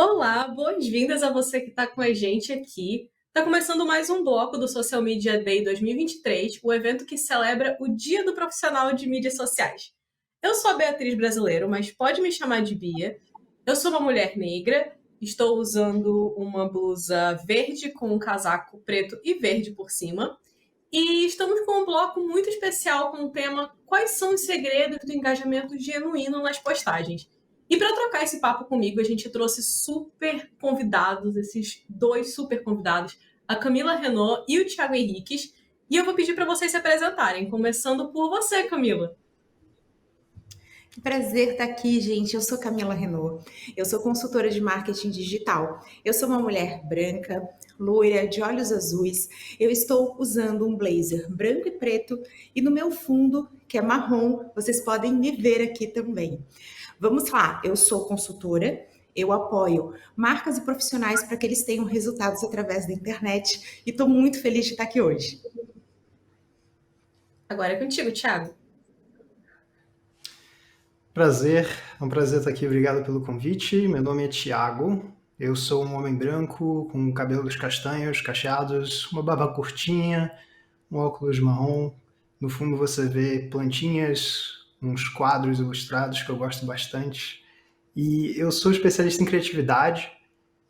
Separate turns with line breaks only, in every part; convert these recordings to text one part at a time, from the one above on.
Olá, boas-vindas a você que está com a gente aqui. Está começando mais um bloco do Social Media Day 2023, o evento que celebra o Dia do Profissional de Mídias Sociais. Eu sou a Beatriz Brasileiro, mas pode me chamar de Bia. Eu sou uma mulher negra, estou usando uma blusa verde com um casaco preto e verde por cima. E estamos com um bloco muito especial com o tema Quais são os segredos do engajamento genuíno nas postagens? E para trocar esse papo comigo, a gente trouxe super convidados, esses dois super convidados, a Camila Renault e o Thiago Henriques. E eu vou pedir para vocês se apresentarem, começando por você, Camila.
Que prazer estar aqui, gente. Eu sou Camila Renault. Eu sou consultora de marketing digital. Eu sou uma mulher branca, loira, de olhos azuis. Eu estou usando um blazer branco e preto e no meu fundo, que é marrom, vocês podem me ver aqui também. Vamos lá, eu sou consultora. Eu apoio marcas e profissionais para que eles tenham resultados através da internet e estou muito feliz de estar aqui hoje.
Agora é contigo, Thiago.
Prazer, é um prazer estar aqui, obrigado pelo convite. Meu nome é Thiago, eu sou um homem branco com cabelos castanhos, cacheados, uma barba curtinha, um óculos marrom. No fundo você vê plantinhas, uns quadros ilustrados que eu gosto bastante. E eu sou especialista em criatividade,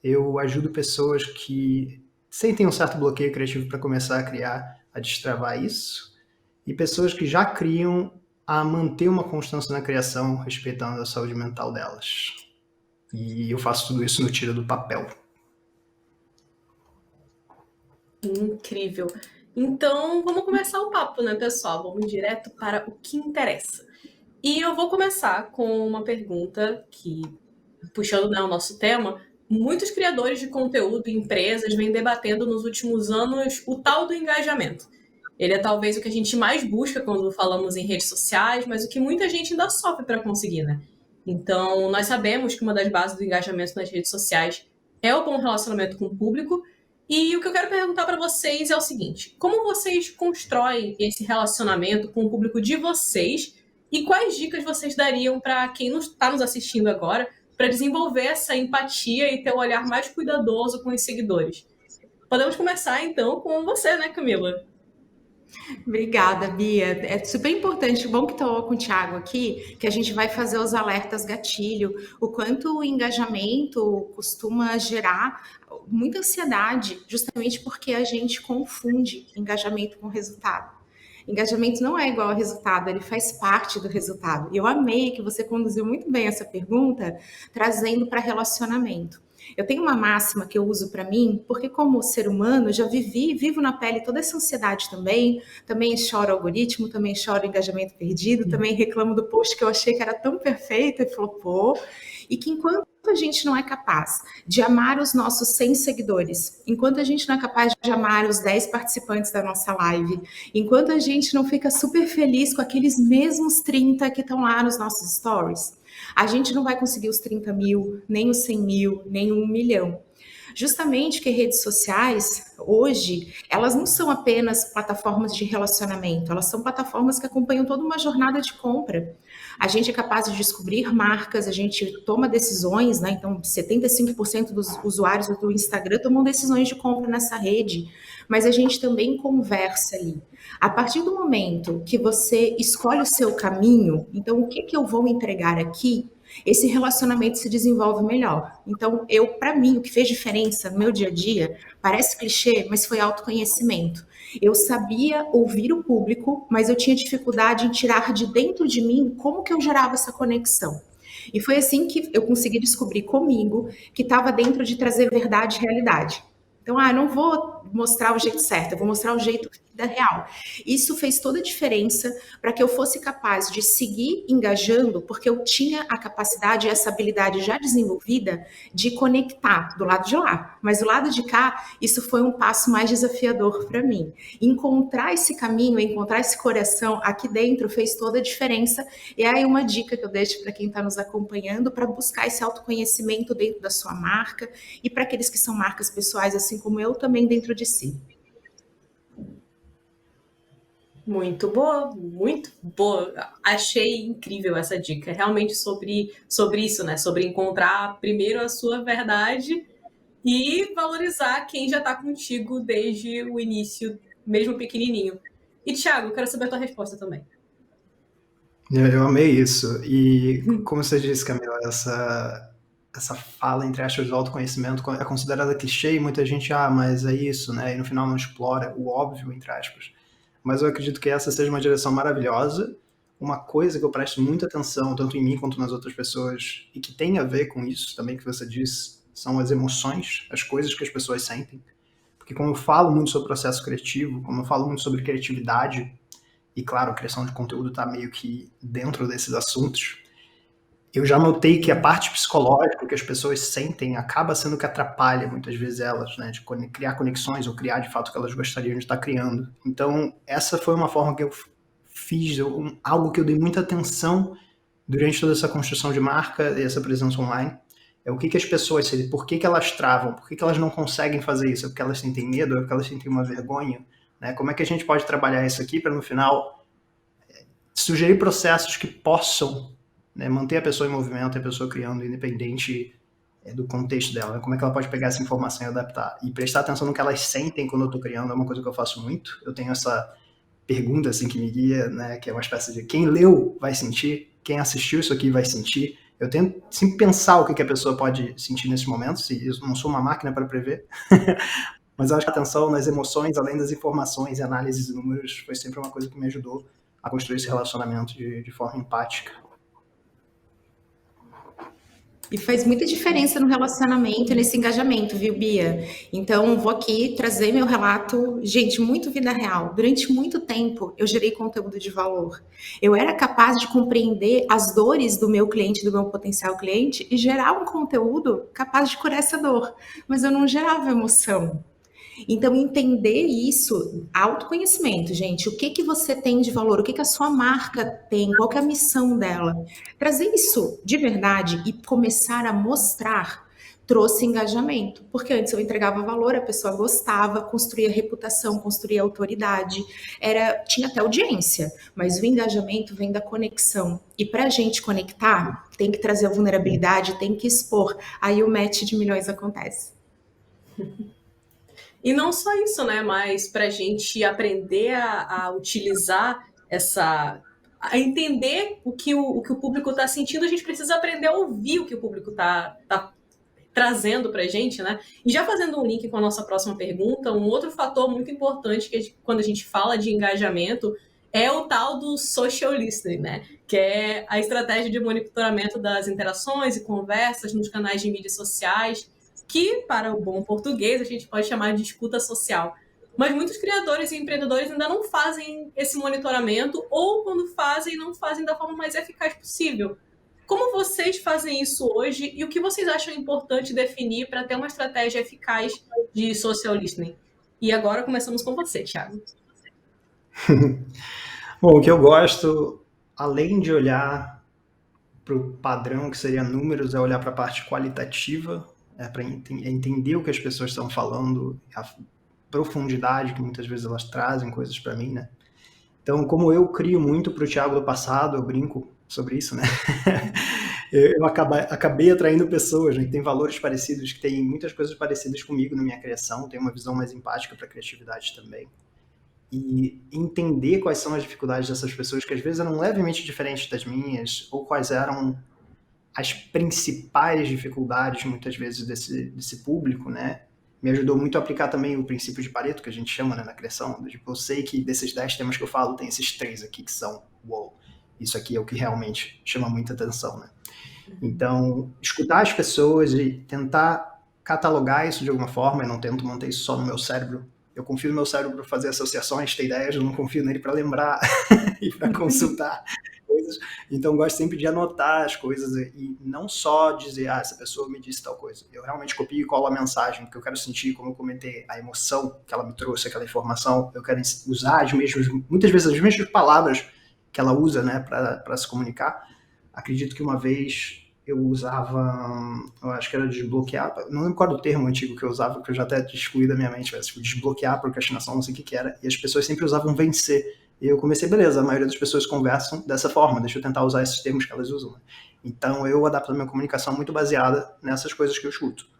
eu ajudo pessoas que sentem um certo bloqueio criativo para começar a criar, a destravar isso, e pessoas que já criam a manter uma constância na criação, respeitando a saúde mental delas. E eu faço tudo isso no Tira do Papel.
Incrível. Então, vamos começar o papo, né, pessoal? Vamos direto para o que interessa. E eu vou começar com uma pergunta que, puxando, né, o nosso tema, muitos criadores de conteúdo e empresas vêm debatendo nos últimos anos o tal do engajamento. Ele é talvez o que a gente mais busca quando falamos em redes sociais, mas o que muita gente ainda sofre para conseguir, né? Então, nós sabemos que uma das bases do engajamento nas redes sociais é o bom relacionamento com o público. E o que eu quero perguntar para vocês é o seguinte: como vocês constroem esse relacionamento com o público de vocês e quais dicas vocês dariam para quem está nos assistindo agora para desenvolver essa empatia e ter um olhar mais cuidadoso com os seguidores? Podemos começar então com você, né, Camila?
Obrigada, Bia. É super importante. Bom que estou com o Thiago aqui, que a gente vai fazer os alertas gatilho, o quanto o engajamento costuma gerar muita ansiedade, justamente porque a gente confunde engajamento com resultado. Engajamento não é igual ao resultado, ele faz parte do resultado. E eu amei que você conduziu muito bem essa pergunta, trazendo para relacionamento. Eu tenho uma máxima que eu uso para mim, porque como ser humano já vivo na pele toda essa ansiedade também choro algoritmo, também choro engajamento perdido, também reclamo do post que eu achei que era tão perfeito e flopou, e que enquanto a gente não é capaz de amar os nossos 100 seguidores, enquanto a gente não é capaz de amar os 10 participantes da nossa live, enquanto a gente não fica super feliz com aqueles mesmos 30 que estão lá nos nossos stories, a gente não vai conseguir os 30 mil, nem os 100 mil, nem 1 milhão. Justamente que redes sociais, hoje, elas não são apenas plataformas de relacionamento, elas são plataformas que acompanham toda uma jornada de compra. A gente é capaz de descobrir marcas, a gente toma decisões, né? Então, 75% dos usuários do Instagram tomam decisões de compra nessa rede, mas a gente também conversa ali. A partir do momento que você escolhe o seu caminho, então o que eu vou entregar aqui, esse relacionamento se desenvolve melhor. Então, para mim, o que fez diferença no meu dia a dia, parece clichê, mas foi autoconhecimento. Eu sabia ouvir o público, mas eu tinha dificuldade em tirar de dentro de mim como que eu gerava essa conexão. E foi assim que eu consegui descobrir comigo que estava dentro de trazer verdade e realidade. Então, não vou mostrar o jeito certo, eu vou mostrar o jeito da real. Isso fez toda a diferença para que eu fosse capaz de seguir engajando, porque eu tinha a capacidade e essa habilidade já desenvolvida de conectar do lado de lá. Mas do lado de cá, isso foi um passo mais desafiador para mim. Encontrar esse caminho, encontrar esse coração aqui dentro fez toda a diferença. E aí uma dica que eu deixo para quem está nos acompanhando para buscar esse autoconhecimento dentro da sua marca e para aqueles que são marcas pessoais, assim como eu, também dentro de si.
Muito boa, muito boa. Achei incrível essa dica. Realmente sobre isso, né? Sobre encontrar primeiro a sua verdade e valorizar quem já está contigo desde o início, mesmo pequenininho. E, Thiago, eu quero saber a tua resposta também.
Eu amei isso. E como você disse, Camila, essa fala, entre aspas, do autoconhecimento é considerada clichê e muita gente, mas é isso, né? E no final não explora o óbvio, entre aspas. Mas eu acredito que essa seja uma direção maravilhosa. Uma coisa que eu presto muita atenção, tanto em mim quanto nas outras pessoas, e que tem a ver com isso também que você disse, são as emoções, as coisas que as pessoas sentem. Porque como eu falo muito sobre processo criativo, como eu falo muito sobre criatividade, e claro, a criação de conteúdo está meio que dentro desses assuntos, eu já notei que a parte psicológica que as pessoas sentem acaba sendo que atrapalha muitas vezes elas, né, de criar conexões ou criar de fato o que elas gostariam de estar criando. Então, essa foi uma forma que eu fiz, algo que eu dei muita atenção durante toda essa construção de marca e essa presença online. É o que as pessoas sentem, por que elas travam, por que elas não conseguem fazer isso? É porque elas sentem medo, é porque elas sentem uma vergonha, né? Como é que a gente pode trabalhar isso aqui para no final sugerir processos que possam, né, manter a pessoa em movimento, a pessoa criando, independente do contexto dela, né? Como é que ela pode pegar essa informação e adaptar. E prestar atenção no que elas sentem quando eu estou criando é uma coisa que eu faço muito. Eu tenho essa pergunta assim que me guia, né, que é uma espécie de quem leu vai sentir, quem assistiu isso aqui vai sentir. Eu tento sempre pensar o que a pessoa pode sentir nesse momento, se eu não sou uma máquina para prever, mas eu acho que a atenção nas emoções, além das informações e análises de números, foi sempre uma coisa que me ajudou a construir esse relacionamento de forma empática.
E faz muita diferença no relacionamento e nesse engajamento, viu, Bia? Então, vou aqui trazer meu relato, gente, muito vida real. Durante muito tempo, eu gerei conteúdo de valor. Eu era capaz de compreender as dores do meu cliente, do meu potencial cliente, e gerar um conteúdo capaz de curar essa dor. Mas eu não gerava emoção. Então, entender isso, autoconhecimento, gente, o que que você tem de valor, o que que a sua marca tem, qual que é a missão dela. Trazer isso de verdade e começar a mostrar trouxe engajamento, porque antes eu entregava valor, a pessoa gostava, construía reputação, construía autoridade, tinha até audiência, mas o engajamento vem da conexão. E para a gente conectar, tem que trazer a vulnerabilidade, tem que expor. Aí o match de milhões acontece.
E não só isso, né? Mas para a gente aprender a utilizar a entender o que o público está sentindo, a gente precisa aprender a ouvir o que o público está trazendo para a gente, né? E já fazendo um link com a nossa próxima pergunta, um outro fator muito importante quando a gente fala de engajamento é o tal do social listening, né? Que é a estratégia de monitoramento das interações e conversas nos canais de mídias sociais, que, para o bom português, a gente pode chamar de escuta social. Mas muitos criadores e empreendedores ainda não fazem esse monitoramento, ou quando fazem, não fazem da forma mais eficaz possível. Como vocês fazem isso hoje e o que vocês acham importante definir para ter uma estratégia eficaz de social listening? E agora começamos com você, Thiago.
Bom, o que eu gosto, além de olhar para o padrão, que seria números, é olhar para a parte qualitativa, para entender o que as pessoas estão falando, a profundidade que muitas vezes elas trazem coisas para mim, né? Então, como eu crio muito para o Thiago do passado, eu brinco sobre isso, né? Eu acabei atraindo pessoas, né, que têm valores parecidos, que têm muitas coisas parecidas comigo na minha criação, têm uma visão mais empática para a criatividade também. E entender quais são as dificuldades dessas pessoas, que às vezes eram levemente diferentes das minhas, ou quais eram as principais dificuldades, muitas vezes, desse público, né? Me ajudou muito a aplicar também o princípio de Pareto, que a gente chama, né, na criação. Tipo, eu sei que desses 10 temas que eu falo, tem esses 3 aqui que são, uou, isso aqui é o que realmente chama muita atenção, né? Então, escutar as pessoas e tentar catalogar isso de alguma forma, eu não tento manter isso só no meu cérebro. Eu confio no meu cérebro para fazer associações, ter ideias, eu não confio nele para lembrar e para consultar coisas. Então, gosto sempre de anotar as coisas e não só dizer, essa pessoa me disse tal coisa. Eu realmente copio e colo a mensagem, porque eu quero sentir, como eu comentei, a emoção que ela me trouxe, aquela informação. Eu quero usar muitas vezes as mesmas palavras que ela usa, né, para se comunicar. Acredito que uma vez eu usava, eu acho que era desbloquear, não lembro qual era o termo antigo que eu usava, que eu já até excluí da minha mente, mas tipo, desbloquear, procrastinação, não sei o que era, e as pessoas sempre usavam vencer. E eu comecei, beleza, a maioria das pessoas conversam dessa forma, deixa eu tentar usar esses termos que elas usam. Né? Então eu adapto a minha comunicação muito baseada nessas coisas que eu escuto.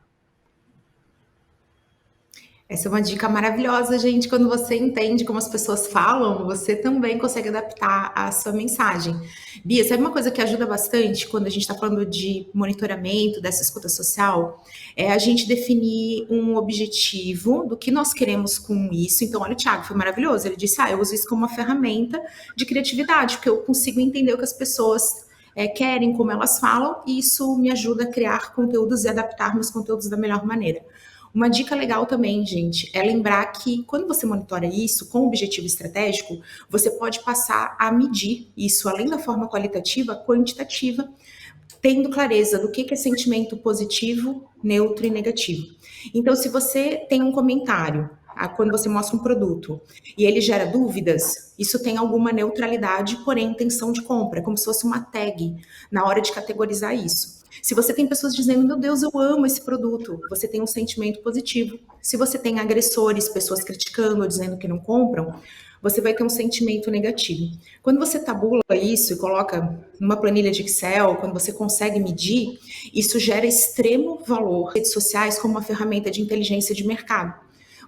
Essa é uma dica maravilhosa, gente. Quando você entende como as pessoas falam, você também consegue adaptar a sua mensagem. Bia, sabe uma coisa que ajuda bastante quando a gente está falando de monitoramento, dessa escuta social? É a gente definir um objetivo do que nós queremos com isso. Então, olha, o Thiago foi maravilhoso. Ele disse: eu uso isso como uma ferramenta de criatividade, porque eu consigo entender o que as pessoas querem, como elas falam, e isso me ajuda a criar conteúdos e adaptar meus conteúdos da melhor maneira. Uma dica legal também, gente, é lembrar que quando você monitora isso com objetivo estratégico, você pode passar a medir isso, além da forma qualitativa, quantitativa, tendo clareza do que é sentimento positivo, neutro e negativo. Então, se você tem um comentário, quando você mostra um produto, e ele gera dúvidas, isso tem alguma neutralidade, porém intenção de compra, como se fosse uma tag na hora de categorizar isso. Se você tem pessoas dizendo, meu Deus, eu amo esse produto, você tem um sentimento positivo. Se você tem agressores, pessoas criticando ou dizendo que não compram, você vai ter um sentimento negativo. Quando você tabula isso e coloca numa planilha de Excel, quando você consegue medir, isso gera extremo valor. Redes sociais como uma ferramenta de inteligência de mercado.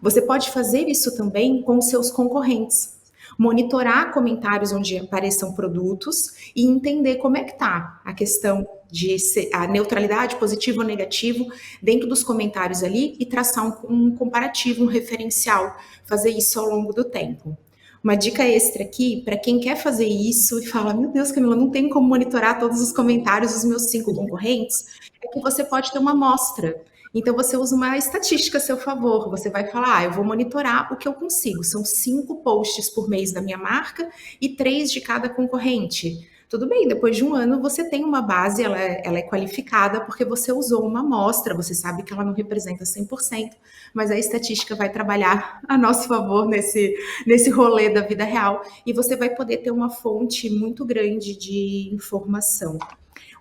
Você pode fazer isso também com seus concorrentes. Monitorar comentários onde apareçam produtos e entender como é que está a questão de a neutralidade, positivo ou negativo, dentro dos comentários ali e traçar um comparativo, um referencial, fazer isso ao longo do tempo. Uma dica extra aqui, para quem quer fazer isso e fala, meu Deus, Camila, não tem como monitorar todos os comentários dos meus 5 concorrentes, é que você pode ter uma amostra. Então, você usa uma estatística a seu favor. Você vai falar, eu vou monitorar o que eu consigo. São 5 posts por mês da minha marca e 3 de cada concorrente. Tudo bem, depois de um ano você tem uma base, ela é qualificada porque você usou uma amostra, você sabe que ela não representa 100%, mas a estatística vai trabalhar a nosso favor nesse rolê da vida real e você vai poder ter uma fonte muito grande de informação.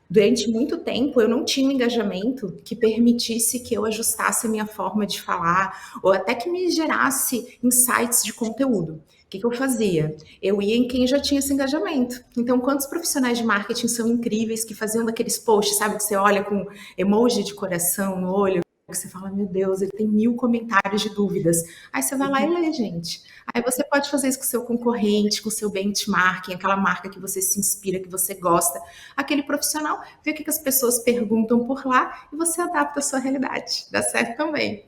Durante muito tempo, eu não tinha um engajamento que permitisse que eu ajustasse a minha forma de falar ou até que me gerasse insights de conteúdo. O que eu fazia? Eu ia em quem já tinha esse engajamento. Então, quantos profissionais de marketing são incríveis que faziam daqueles posts, sabe, que você olha com emoji de coração no olho, que você fala, meu Deus, ele tem 1000 comentários de dúvidas. Aí você vai lá e lê, gente. Aí você pode fazer isso com o seu concorrente, com o seu benchmarking, aquela marca que você se inspira, que você gosta, aquele profissional, vê o que as pessoas perguntam por lá e você adapta a sua realidade. Dá certo também.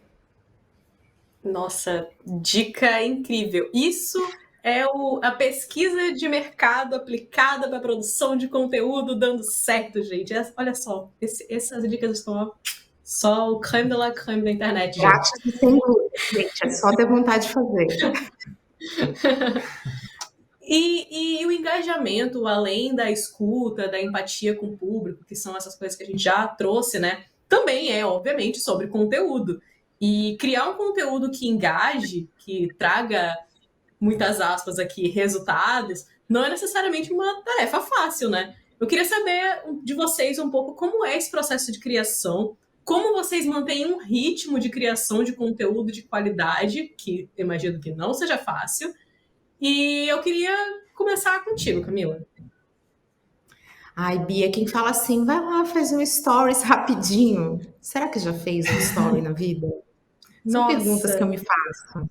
Nossa, dica incrível. Isso é a pesquisa de mercado aplicada para a produção de conteúdo dando certo, gente. Olha só, essas dicas estão só o creme de la creme da internet, gente.
Grátis e sem dúvida, gente. É só ter vontade de fazer.
E o engajamento, além da escuta, da empatia com o público, que são essas coisas que a gente já trouxe, né? Também é, obviamente, sobre conteúdo. E criar um conteúdo que engaje, que traga, muitas aspas aqui, resultados, não é necessariamente uma tarefa fácil, né? Eu queria saber de vocês um pouco como é esse processo de criação, como vocês mantêm um ritmo de criação de conteúdo de qualidade, que eu imagino que não seja fácil. E eu queria começar contigo, Camila.
Ai, Bia, quem fala assim, vai lá, faz um stories rapidinho. Será que já fez um story na vida? São perguntas que eu me faço.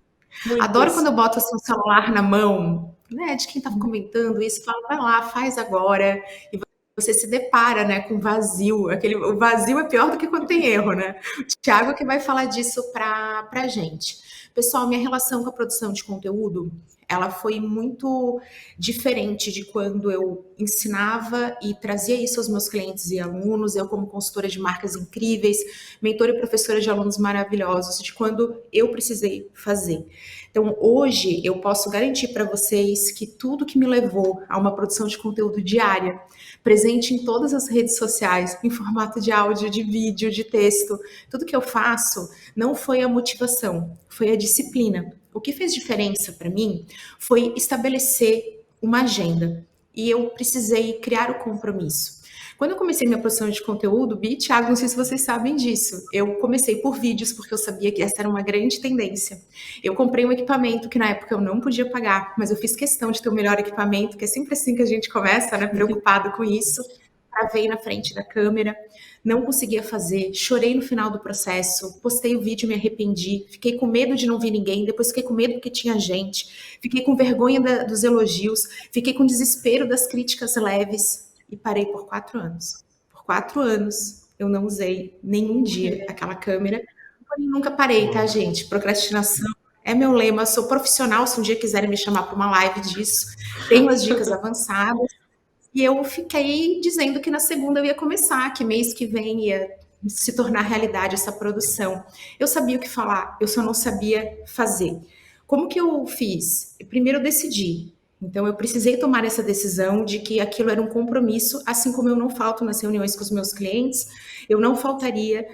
Adoro quando eu boto assim, o celular na mão, né, de quem tá comentando isso, fala, vai lá, faz agora, e você se depara, né, com vazio. O vazio é pior do que quando tem erro, né? O Thiago é que vai falar disso pra gente. Pessoal, minha relação com a produção de conteúdo, ela foi muito diferente de quando eu ensinava e trazia isso aos meus clientes e alunos, eu como consultora de marcas incríveis, mentora e professora de alunos maravilhosos, de quando eu precisei fazer. Então, hoje, eu posso garantir para vocês que tudo que me levou a uma produção de conteúdo diária, presente em todas as redes sociais, em formato de áudio, de vídeo, de texto, tudo que eu faço não foi a motivação, foi a disciplina. O que fez diferença para mim foi estabelecer uma agenda e eu precisei criar o compromisso. Quando eu comecei minha produção de conteúdo, Bi, Thiago, não sei se vocês sabem disso, eu comecei por vídeos porque eu sabia que essa era uma grande tendência. Eu comprei um equipamento que na época eu não podia pagar, mas eu fiz questão de ter o melhor equipamento, que é sempre assim que a gente começa, né, preocupado com isso. Travei na frente da câmera, não conseguia fazer, chorei no final do processo, postei o vídeo, me arrependi, fiquei com medo de não ver ninguém, depois fiquei com medo porque tinha gente, fiquei com vergonha dos elogios, fiquei com desespero das críticas leves e parei por 4 anos. Por 4 anos eu não usei nenhum dia aquela câmera, porém nunca parei, tá, gente? Procrastinação é meu lema, sou profissional, se um dia quiserem me chamar para uma live disso, tenho as dicas avançadas, e eu fiquei dizendo que na segunda eu ia começar, que mês que vem ia se tornar realidade essa produção. Eu sabia o que falar, eu só não sabia fazer. Como que eu fiz? Primeiro eu decidi. Então eu precisei tomar essa decisão de que aquilo era um compromisso, assim como eu não falto nas reuniões com os meus clientes, eu não faltaria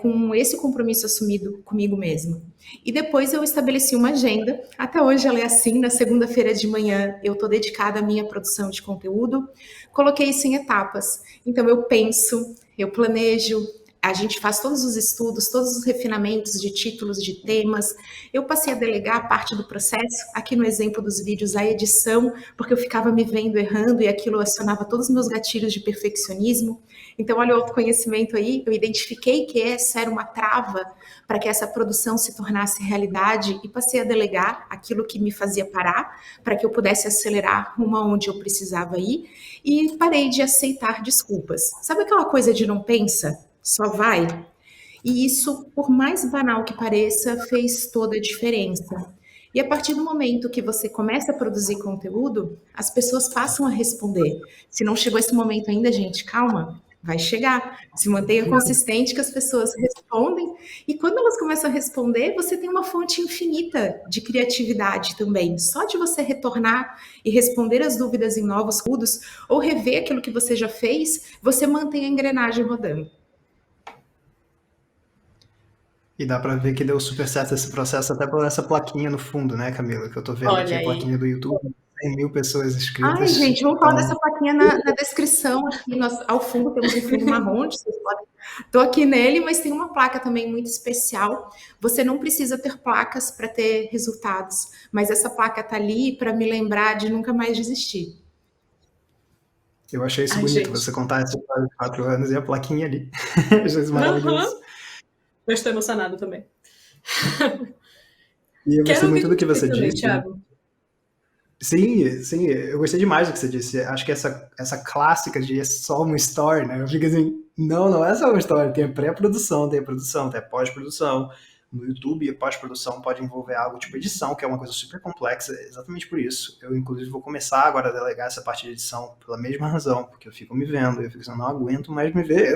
com esse compromisso assumido comigo mesma. E depois eu estabeleci uma agenda, até hoje ela é assim, na segunda-feira de manhã eu estou dedicada à minha produção de conteúdo, coloquei isso em etapas. Então eu penso, eu planejo, a gente faz todos os estudos, todos os refinamentos de títulos, de temas. Eu passei a delegar a parte do processo, aqui no exemplo dos vídeos, a edição, porque eu ficava me vendo errando e aquilo acionava todos os meus gatilhos de perfeccionismo. Então, olha o autoconhecimento aí, eu identifiquei que essa era uma trava para que essa produção se tornasse realidade e passei a delegar aquilo que me fazia parar, para que eu pudesse acelerar rumo aonde eu precisava ir e parei de aceitar desculpas. Sabe aquela coisa de não pensa? Só vai. E isso, por mais banal que pareça, fez toda a diferença. E a partir do momento que você começa a produzir conteúdo, as pessoas passam a responder. Se não chegou esse momento ainda, gente, calma, vai chegar. Se mantenha consistente que as pessoas respondem. E quando elas começam a responder, você tem uma fonte infinita de criatividade também. Só de você retornar e responder as dúvidas em novos conteúdos ou rever aquilo que você já fez, você mantém a engrenagem rodando.
E dá pra ver que deu super certo esse processo até por essa plaquinha no fundo, né, Camila? Que eu tô vendo
Olha
aqui a
aí.
plaquinha do YouTube, 100.000 pessoas inscritas.
Ai, gente, vamos falar
Então,
dessa plaquinha na descrição. Aqui ao fundo temos um fundo marrom, vocês podem. Estou aqui nele, mas tem uma placa também muito especial. Você não precisa ter placas para ter resultados, mas essa placa está ali para me lembrar de nunca mais desistir.
eu achei isso
Ai,
bonito,
gente.
você contar essa história de 4 anos e a plaquinha ali. Achei isso maravilhoso.
Uhum. Eu estou emocionada também.
E eu
Quero
gostei
ouvir
muito do que
você
você
também,
disse.
Thiago.
Sim, eu gostei demais do que você disse. Acho que essa clássica de é só uma story, né? Eu fico assim, não é só uma story. Tem a pré-produção, tem a produção, tem a pós-produção. No YouTube, a pós-produção pode envolver algo tipo edição, que é uma coisa super complexa, exatamente por isso. Eu, inclusive, vou começar agora a delegar essa parte de edição pela mesma razão, porque eu fico me vendo, eu fico assim, não aguento mais me ver.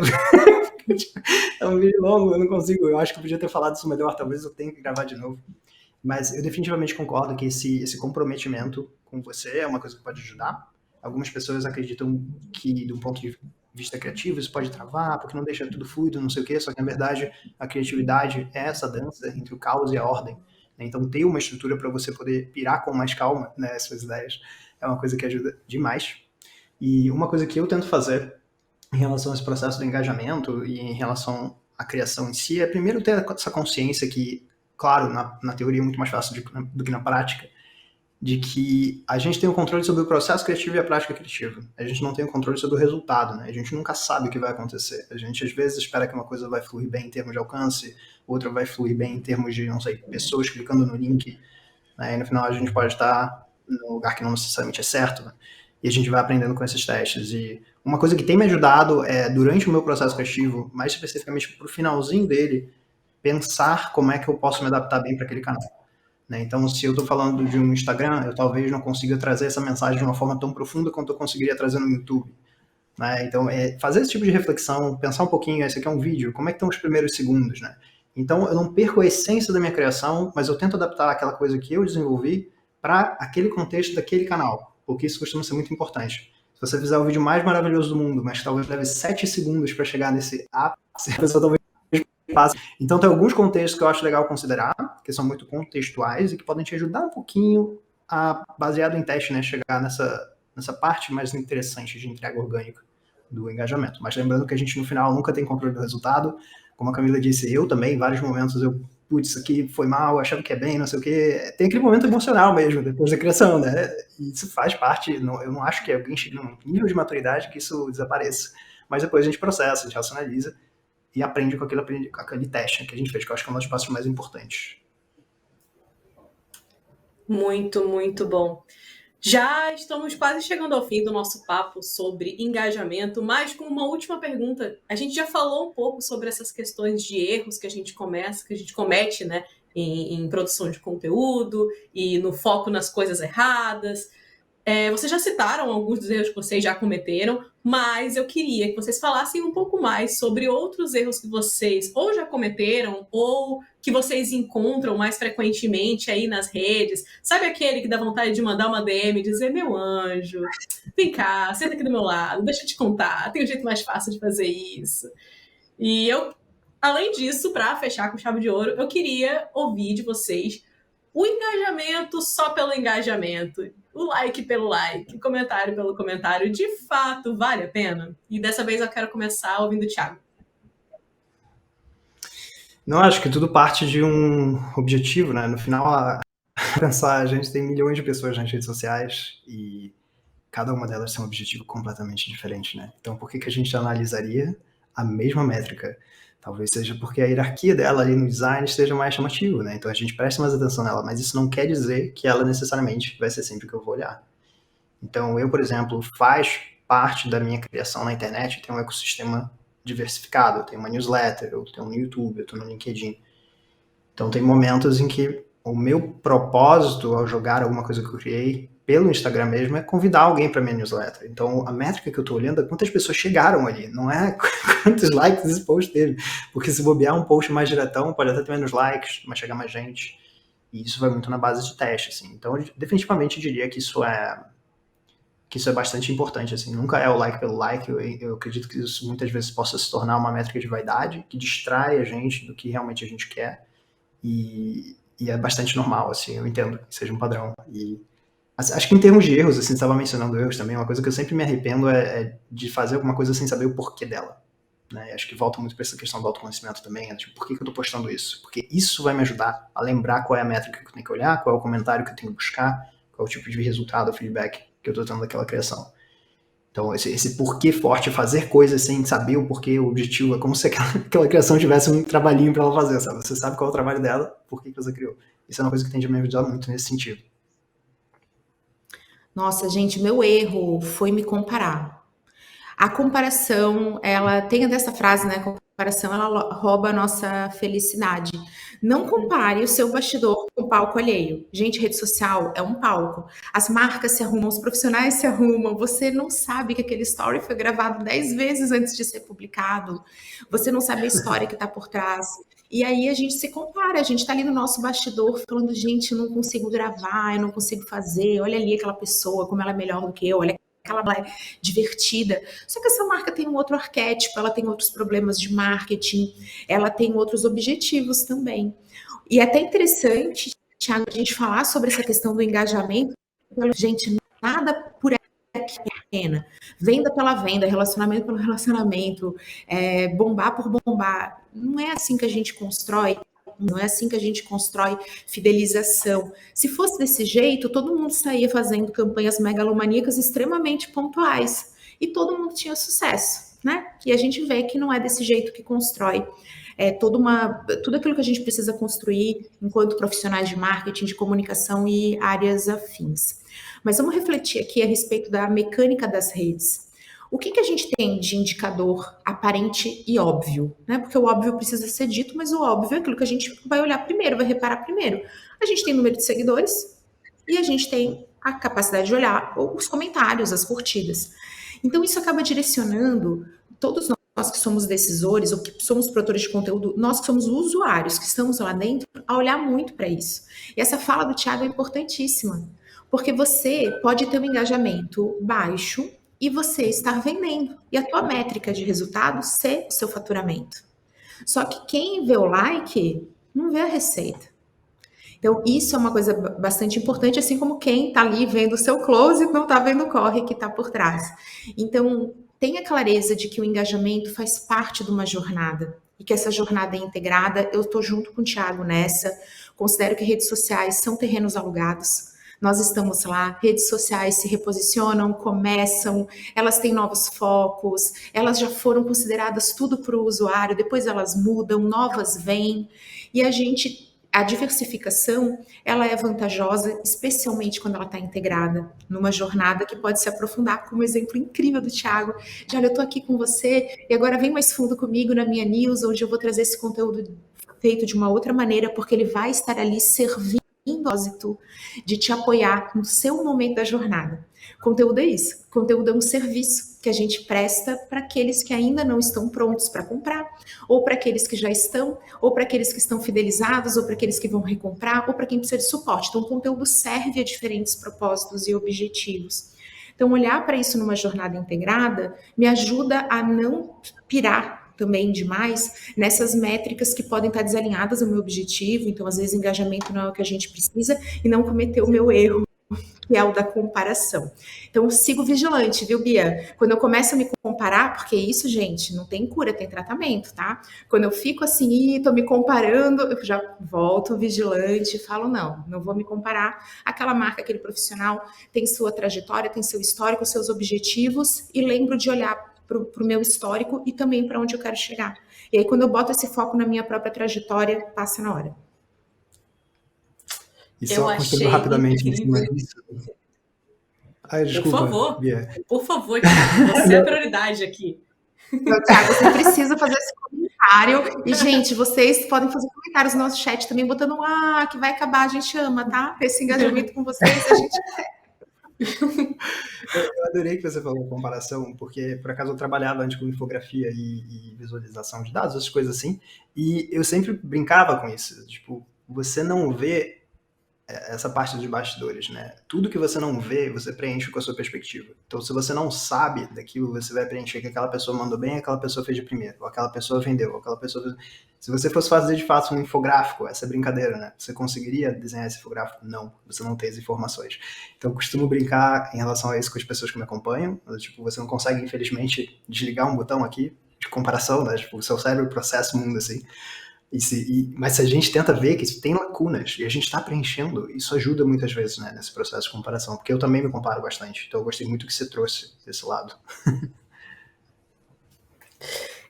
É um vídeo longo, eu não consigo. Eu acho que eu podia ter falado isso melhor, talvez eu tenha que gravar de novo. Mas eu definitivamente concordo que esse comprometimento com você é uma coisa que pode ajudar. Algumas pessoas acreditam que, do ponto de vista criativo, isso pode travar, porque não deixa tudo fluido, não sei o quê, só que, na verdade, a criatividade é essa dança entre o caos e a ordem. Então, ter uma estrutura para você poder pirar com mais calma, né, as suas ideias é uma coisa que ajuda demais. E uma coisa que eu tento fazer em relação a esse processo do engajamento e em relação à criação em si é, primeiro, ter essa consciência que, claro, na teoria é muito mais fácil do que na prática, de que a gente tem o controle sobre o processo criativo e a prática criativa. A gente não tem o controle sobre o resultado, né? A gente nunca sabe o que vai acontecer. A gente, às vezes, espera que uma coisa vai fluir bem em termos de alcance, outra vai fluir bem em termos de, não sei, pessoas clicando no link, né? E no final a gente pode estar num lugar que não necessariamente é certo, né? E a gente vai aprendendo com esses testes. E uma coisa que tem me ajudado é, durante o meu processo criativo, mais especificamente pro finalzinho dele, pensar como é que eu posso me adaptar bem para aquele canal. Né? Então, se eu estou falando de um Instagram, eu talvez não consiga trazer essa mensagem de uma forma tão profunda quanto eu conseguiria trazer no YouTube. Né? Então, fazer esse tipo de reflexão, pensar um pouquinho, esse aqui é um vídeo, como é que estão os primeiros segundos? Né? Então, eu não perco a essência da minha criação, mas eu tento adaptar aquela coisa que eu desenvolvi para aquele contexto daquele canal, porque isso costuma ser muito importante. Se você fizer o vídeo mais maravilhoso do mundo, mas talvez leve 7 segundos para chegar nesse ápice, a pessoa talvez passe. Então tem alguns contextos que eu acho legal considerar, que são muito contextuais e que podem te ajudar um pouquinho a, baseado em teste, né, chegar nessa parte mais interessante de entrega orgânica. do engajamento. Mas lembrando que a gente, no final, nunca tem controle do resultado. Como a Camila disse, eu também, em vários momentos, putz, isso aqui foi mal, achava que é bem, não sei o quê. Tem aquele momento emocional mesmo, depois da criação, né? E isso faz parte, eu não acho que alguém chegue num nível de maturidade que isso desapareça. Mas depois a gente processa, a gente racionaliza e aprende com aquele teste que a gente fez, que eu acho que é um dos passos mais importantes.
Muito, muito bom. Já estamos quase chegando ao fim do nosso papo sobre engajamento, mas com uma última pergunta. A gente já falou um pouco sobre essas questões de erros que a gente comete, né, em produção de conteúdo e no foco nas coisas erradas. Vocês já citaram alguns dos erros que vocês já cometeram, mas eu queria que vocês falassem um pouco mais sobre outros erros que vocês ou já cometeram ou que vocês encontram mais frequentemente aí nas redes. Sabe aquele que dá vontade de mandar uma DM e dizer: meu anjo, vem cá, senta aqui do meu lado, deixa eu te contar, tem um jeito mais fácil de fazer isso. E eu, além disso, para fechar com chave de ouro, eu queria ouvir de vocês o engajamento só pelo engajamento, o like pelo like, o comentário pelo comentário, de fato vale a pena? E dessa vez eu quero começar ouvindo o Thiago.
Não, acho que tudo parte de um objetivo, né? No final, pensar, a gente tem milhões de pessoas nas redes sociais e cada uma delas tem um objetivo completamente diferente, né? Então, por que a gente analisaria a mesma métrica? Talvez seja porque a hierarquia dela ali no design esteja mais chamativa, né? Então a gente presta mais atenção nela, mas isso não quer dizer que ela necessariamente vai ser sempre o que eu vou olhar. Então eu, por exemplo, faz parte da minha criação na internet, tem um ecossistema diversificado, eu tenho uma newsletter, eu tenho no YouTube, eu tenho no LinkedIn. Então tem momentos em que o meu propósito ao jogar alguma coisa que eu criei pelo Instagram mesmo é convidar alguém para minha newsletter. Então a métrica que eu estou olhando é quantas pessoas chegaram ali, não é quantos likes esse post teve. Porque se bobear um post mais diretão, pode até ter menos likes, mas chegar mais gente. E isso vai muito na base de teste, assim. Então eu definitivamente diria que isso é bastante importante, assim. Nunca é o like pelo like. Eu acredito que isso muitas vezes possa se tornar uma métrica de vaidade, que distrai a gente do que realmente a gente quer. E é bastante normal, assim, eu entendo que seja um padrão. E acho que em termos de erros, assim, você estava mencionando erros também, uma coisa que eu sempre me arrependo é de fazer alguma coisa sem saber o porquê dela. Né? Acho que volta muito para essa questão do autoconhecimento também, tipo, por que eu estou postando isso? Porque isso vai me ajudar a lembrar qual é a métrica que eu tenho que olhar, qual é o comentário que eu tenho que buscar, qual é o tipo de resultado, feedback que eu estou tendo daquela criação. Então, esse porquê forte, fazer coisas sem saber o porquê, o objetivo, é como se aquela criação tivesse um trabalhinho para ela fazer, sabe? Você sabe qual é o trabalho dela, por que você criou. Isso é uma coisa que tende a me ajudar muito nesse sentido.
Nossa, gente, meu erro foi me comparar. A comparação, ela tem dessa frase, né? A comparação, ela rouba a nossa felicidade. Não compare o seu bastidor com o palco alheio. Gente, rede social é um palco. As marcas se arrumam, os profissionais se arrumam. Você não sabe que aquele story foi gravado 10 vezes antes de ser publicado. Você não sabe a história que está por trás. E aí a gente se compara, a gente tá ali no nosso bastidor falando, gente, eu não consigo gravar, eu não consigo fazer, olha ali aquela pessoa, como ela é melhor do que eu, olha aquela divertida. Só que essa marca tem um outro arquétipo, ela tem outros problemas de marketing, ela tem outros objetivos também. E é até interessante, Thiago, a gente falar sobre essa questão do engajamento, gente, nada por aqui é pequena. Venda pela venda, relacionamento pelo relacionamento, bombar por bombar. Não é assim que a gente constrói, não é assim que a gente constrói fidelização. Se fosse desse jeito, todo mundo estaria fazendo campanhas megalomaníacas extremamente pontuais e todo mundo tinha sucesso, né? E a gente vê que não é desse jeito que constrói. Tudo aquilo que a gente precisa construir enquanto profissionais de marketing, de comunicação e áreas afins. Mas vamos refletir aqui a respeito da mecânica das redes. O que a gente tem de indicador aparente e óbvio? Né? Porque o óbvio precisa ser dito, mas o óbvio é aquilo que a gente vai olhar primeiro, vai reparar primeiro. A gente tem número de seguidores e a gente tem a capacidade de olhar os comentários, as curtidas. Então, isso acaba direcionando todos nós que somos decisores ou que somos produtores de conteúdo, nós que somos usuários, que estamos lá dentro, a olhar muito para isso. E essa fala do Thiago é importantíssima, porque você pode ter um engajamento baixo e você estar vendendo. E a tua métrica de resultado ser o seu faturamento. Só que quem vê o like, não vê a receita. Então, isso é uma coisa bastante importante, assim como quem está ali vendo o seu close não está vendo o corre que está por trás. Então, tenha clareza de que o engajamento faz parte de uma jornada e que essa jornada é integrada. Eu estou junto com o Thiago nessa. Considero que redes sociais são terrenos alugados. Nós estamos lá, redes sociais se reposicionam, começam, elas têm novos focos, elas já foram consideradas tudo para o usuário, depois elas mudam, novas vêm, e a diversificação, ela é vantajosa, especialmente quando ela está integrada numa jornada que pode se aprofundar, como o exemplo incrível do Thiago, de olha, eu estou aqui com você, e agora vem mais fundo comigo na minha news, onde eu vou trazer esse conteúdo feito de uma outra maneira, porque ele vai estar ali servindo propósito de te apoiar no seu momento da jornada. Conteúdo é isso. Conteúdo é um serviço que a gente presta para aqueles que ainda não estão prontos para comprar, ou para aqueles que já estão, ou para aqueles que estão fidelizados, ou para aqueles que vão recomprar, ou para quem precisa de suporte. Então, o conteúdo serve a diferentes propósitos e objetivos. Então, olhar para isso numa jornada integrada me ajuda a não pirar também demais nessas métricas que podem estar desalinhadas ao meu objetivo. Então, às vezes, engajamento não é o que a gente precisa e não cometer o meu erro, que é o da comparação. Então, eu sigo vigilante, viu, Bia? Quando eu começo a me comparar, porque isso, gente, não tem cura, tem tratamento, tá? Quando eu fico assim, tô me comparando, eu já volto vigilante, falo, não vou me comparar. Aquela marca, aquele profissional tem sua trajetória, tem seu histórico, seus objetivos, e lembro de olhar para o meu histórico e também para onde eu quero chegar. E aí, quando eu boto esse foco na minha própria trajetória, passa na hora.
E só construindo rapidamente em cima disso. Ai, desculpa,
por favor, Thiago, você é a prioridade aqui.
Não, Thiago, você precisa fazer esse comentário. E, gente, vocês podem fazer comentários no nosso chat também, botando que vai acabar, a gente ama, tá? Esse engajamento com vocês, a gente quer.
Eu adorei que você falou comparação, porque por acaso eu trabalhava antes com infografia e visualização de dados, essas coisas assim, e eu sempre brincava com isso, tipo, você não vê essa parte dos bastidores, né? Tudo que você não vê, você preenche com a sua perspectiva. Então, se você não sabe daquilo, você vai preencher que aquela pessoa mandou bem, aquela pessoa fez de primeiro, ou aquela pessoa vendeu, ou aquela pessoa... Se você fosse fazer de fato um infográfico, essa brincadeira, né? Você conseguiria desenhar esse infográfico? Não, você não tem as informações. Então, eu costumo brincar em relação a isso com as pessoas que me acompanham. Tipo, você não consegue, infelizmente, desligar um botão aqui de comparação, né? Tipo, o seu cérebro processa o mundo assim. Mas se a gente tenta ver que isso tem lacunas e a gente está preenchendo, isso ajuda muitas vezes, né, nesse processo de comparação, porque eu também me comparo bastante, então eu gostei muito que você trouxe desse lado.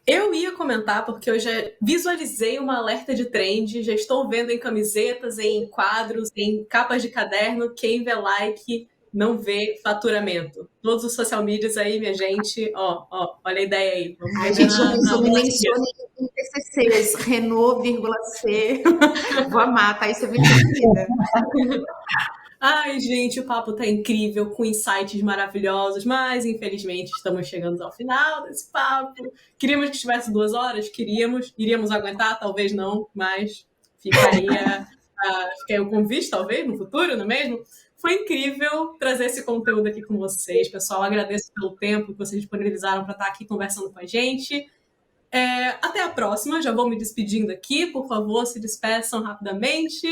Eu ia comentar porque eu já visualizei uma alerta de trend, já estou vendo em camisetas, em quadros, em capas de caderno, quem vê like não vê faturamento. Todos os social medias aí, minha gente, olha a ideia aí.
A gente não menciona em TCCs, Renault,C. Vou amar, tá? Isso é muito querida.
Ai, gente, o papo tá incrível, com insights maravilhosos, mas infelizmente estamos chegando ao final desse papo. Queríamos que tivesse 2 horas? Queríamos. Iríamos aguentar? Talvez não, mas ficaria o convite, talvez, no futuro, não é mesmo? Foi incrível trazer esse conteúdo aqui com vocês, pessoal. Agradeço pelo tempo que vocês disponibilizaram para estar aqui conversando com a gente. Até a próxima. Já vou me despedindo aqui. Por favor, se despeçam rapidamente.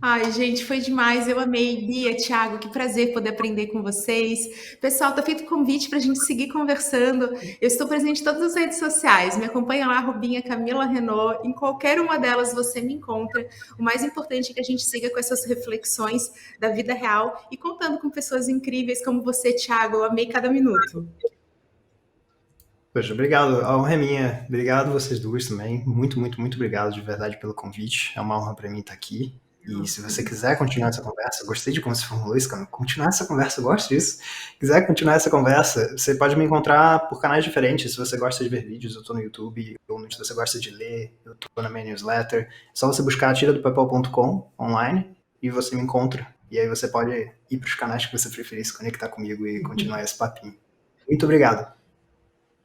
Ai, gente, foi demais. Eu amei. Bia, Thiago, que prazer poder aprender com vocês. Pessoal, tá feito o convite para a gente seguir conversando. Eu estou presente em todas as redes sociais. Me acompanha lá, Rubinha, Camila Renault. Em qualquer uma delas você me encontra. O mais importante é que a gente siga com essas reflexões da vida real e contando com pessoas incríveis como você, Thiago. Eu amei cada minuto.
Poxa, obrigado. A honra é minha. Obrigado vocês duas também. Muito, muito, muito obrigado de verdade pelo convite. É uma honra para mim estar aqui. E se você quiser continuar essa conversa, gostei de como você formulou isso, cara. Continuar essa conversa, eu gosto disso. Se quiser continuar essa conversa, você pode me encontrar por canais diferentes. Se você gosta de ver vídeos, eu tô no YouTube. Ou se você gosta de ler, eu tô na minha newsletter. É só você buscar tiradopapel.com online e você me encontra. E aí você pode ir para os canais que você preferir, se conectar comigo e continuar esse papinho. Muito obrigado.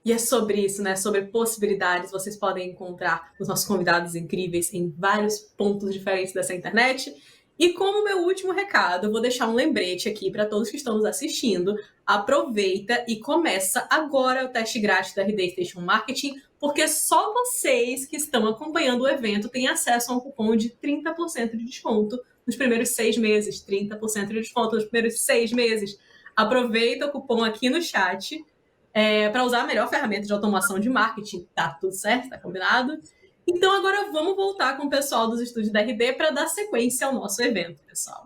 E é sobre isso, né? Sobre possibilidades. Vocês podem encontrar os nossos convidados incríveis em vários pontos diferentes dessa internet. E como meu último recado, eu vou deixar um lembrete aqui para todos que estão nos assistindo. Aproveita e começa agora o teste grátis da RD Station Marketing, porque só vocês que estão acompanhando o evento têm acesso a um cupom de 30% de desconto nos primeiros 6 meses. 30% de desconto nos primeiros 6 meses. Aproveita o cupom aqui no chat para usar a melhor ferramenta de automação de marketing. Tá tudo certo? Tá combinado? Então agora vamos voltar com o pessoal dos estúdios da RD para dar sequência ao nosso evento, pessoal.